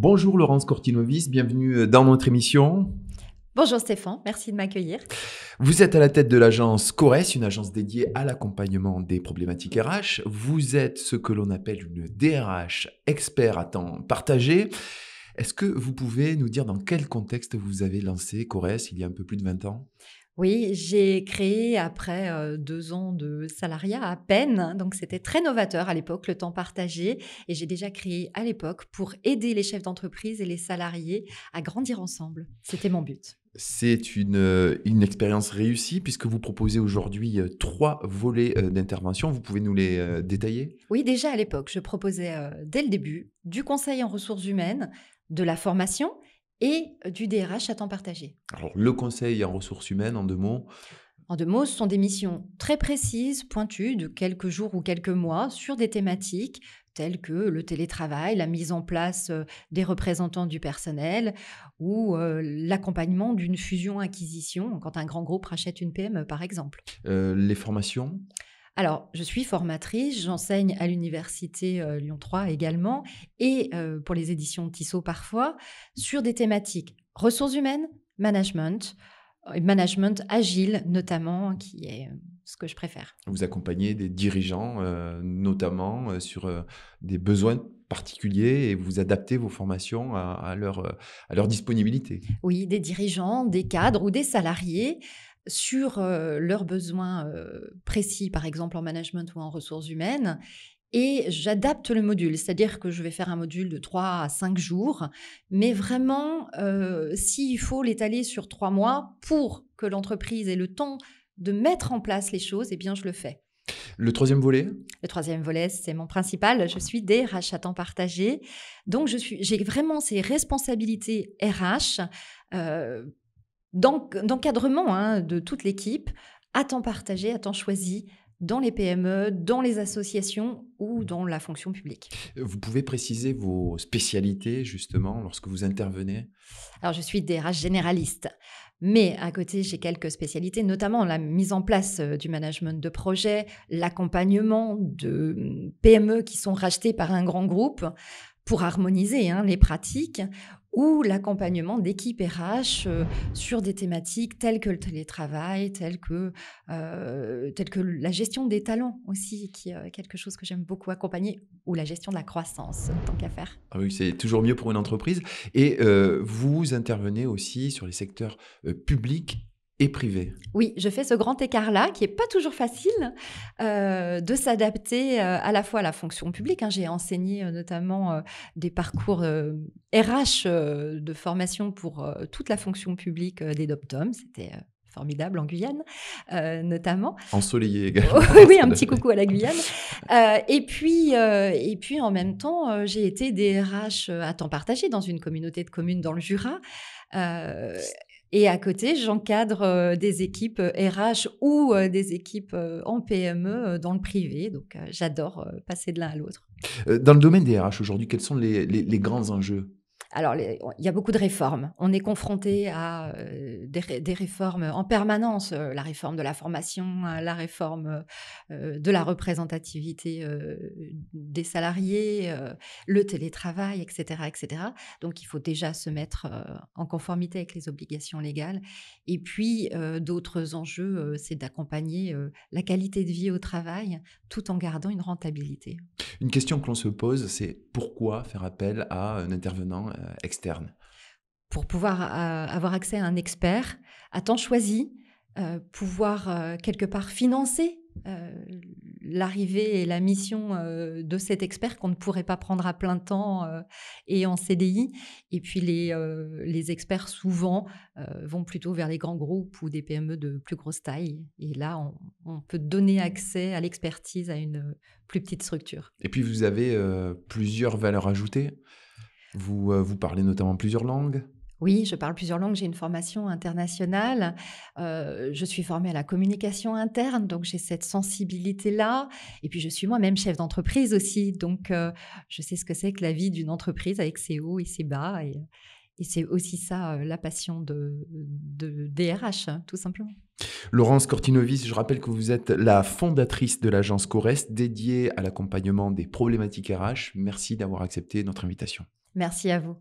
Bonjour Laurence Cortinovis, bienvenue dans notre émission. Bonjour Stéphane, merci de m'accueillir. Vous êtes à la tête de l'agence CORES, une agence dédiée à l'accompagnement des problématiques RH. Vous êtes ce que l'on appelle une DRH expert à temps partagé. Est-ce que vous pouvez nous dire dans quel contexte vous avez lancé CORES il y a un peu plus de 20 ans? Oui, j'ai créé après 2 ans de salariat à peine, donc c'était très novateur à l'époque, le temps partagé, et j'ai déjà créé à l'époque pour aider les chefs d'entreprise et les salariés à grandir ensemble. C'était mon but. C'est une expérience réussie puisque vous proposez aujourd'hui 3 volets d'intervention. Vous pouvez nous les détailler? Oui, déjà à l'époque, je proposais dès le début du conseil en ressources humaines, de la formation et du DRH à temps partagé. Alors, le conseil en ressources humaines, en 2 mots. En 2 mots, ce sont des missions très précises, pointues, de quelques jours ou quelques mois, sur des thématiques telles que le télétravail, la mise en place des représentants du personnel ou l'accompagnement d'une fusion-acquisition quand un grand groupe rachète une PME, par exemple. Les formations? Alors, je suis formatrice, j'enseigne à l'université Lyon 3 également, et pour les éditions Tissot parfois, sur des thématiques ressources humaines, management, et management agile notamment, qui est ce que je préfère. Vous accompagnez des dirigeants, notamment, sur, des besoins particuliers et vous adaptez vos formations à leur disponibilité. Oui, des dirigeants, des cadres ou des salariés sur leurs besoins précis, par exemple en management ou en ressources humaines. Et j'adapte le module, c'est-à-dire que je vais faire un module de 3 à 5 jours, mais vraiment, s'il faut l'étaler sur 3 mois pour que l'entreprise ait le temps de mettre en place les choses, eh bien, je le fais. Le troisième volet? Le troisième volet, c'est mon principal. Je suis DRH à temps partagé. Donc, j'ai vraiment ces responsabilités RH, euh, d'encadrement de toute l'équipe, à temps partagé, à temps choisi, dans les PME, dans les associations ou dans la fonction publique. Vous pouvez préciser vos spécialités, justement, lorsque vous intervenez? Alors, je suis DRH généraliste, mais à côté, j'ai quelques spécialités, notamment la mise en place du management de projet, l'accompagnement de PME qui sont rachetées par un grand groupe pour harmoniser les pratiques, ou l'accompagnement d'équipes RH sur des thématiques telles que le télétravail, telles que la gestion des talents aussi, qui est quelque chose que j'aime beaucoup accompagner, ou la gestion de la croissance, tant qu'à faire. Ah oui, c'est toujours mieux pour une entreprise et vous intervenez aussi sur les secteurs, publics et privés. Oui, je fais ce grand écart-là qui est pas toujours facile de s'adapter à la fois à la fonction publique. J'ai enseigné notamment des parcours RH de formation pour toute la fonction publique des DOPTOM. C'était formidable en Guyane, notamment. Ensoleillés également, Oui, ça un doit petit coucou à la Guyane. Et puis en même temps, j'ai été DRH à temps partagé dans une communauté de communes dans le Jura. Euh, et à côté, j'encadre des équipes RH ou des équipes en PME dans le privé. Donc, j'adore passer de l'un à l'autre. Dans le domaine des RH aujourd'hui, quels sont les grands enjeux? Alors, il y a beaucoup de réformes. On est confronté à des réformes en permanence. La réforme de la formation, la réforme de la représentativité des salariés, le télétravail, etc., etc. Donc, il faut déjà se mettre en conformité avec les obligations légales. Et puis, d'autres enjeux, c'est d'accompagner la qualité de vie au travail tout en gardant une rentabilité. Une question que l'on se pose, c'est pourquoi faire appel à un intervenant, externe? Pour pouvoir avoir accès à un expert à temps choisi, pouvoir quelque part financer l'arrivée et la mission de cet expert qu'on ne pourrait pas prendre à plein temps et en CDI. Et puis les experts souvent vont plutôt vers les grands groupes ou des PME de plus grosse taille. Et là, on peut donner accès à l'expertise à une plus petite structure. Et puis vous avez, plusieurs valeurs ajoutées. Vous parlez notamment plusieurs langues? Oui, je parle plusieurs langues, j'ai une formation internationale, je suis formée à la communication interne, donc j'ai cette sensibilité-là, et puis je suis moi-même chef d'entreprise aussi, donc je sais ce que c'est que la vie d'une entreprise avec ses hauts et ses bas, et c'est aussi ça la passion de DRH, tout simplement. Laurence Cortinovis, je rappelle que vous êtes la fondatrice de l'agence CORES dédiée à l'accompagnement des problématiques RH. Merci d'avoir accepté notre invitation. Merci à vous.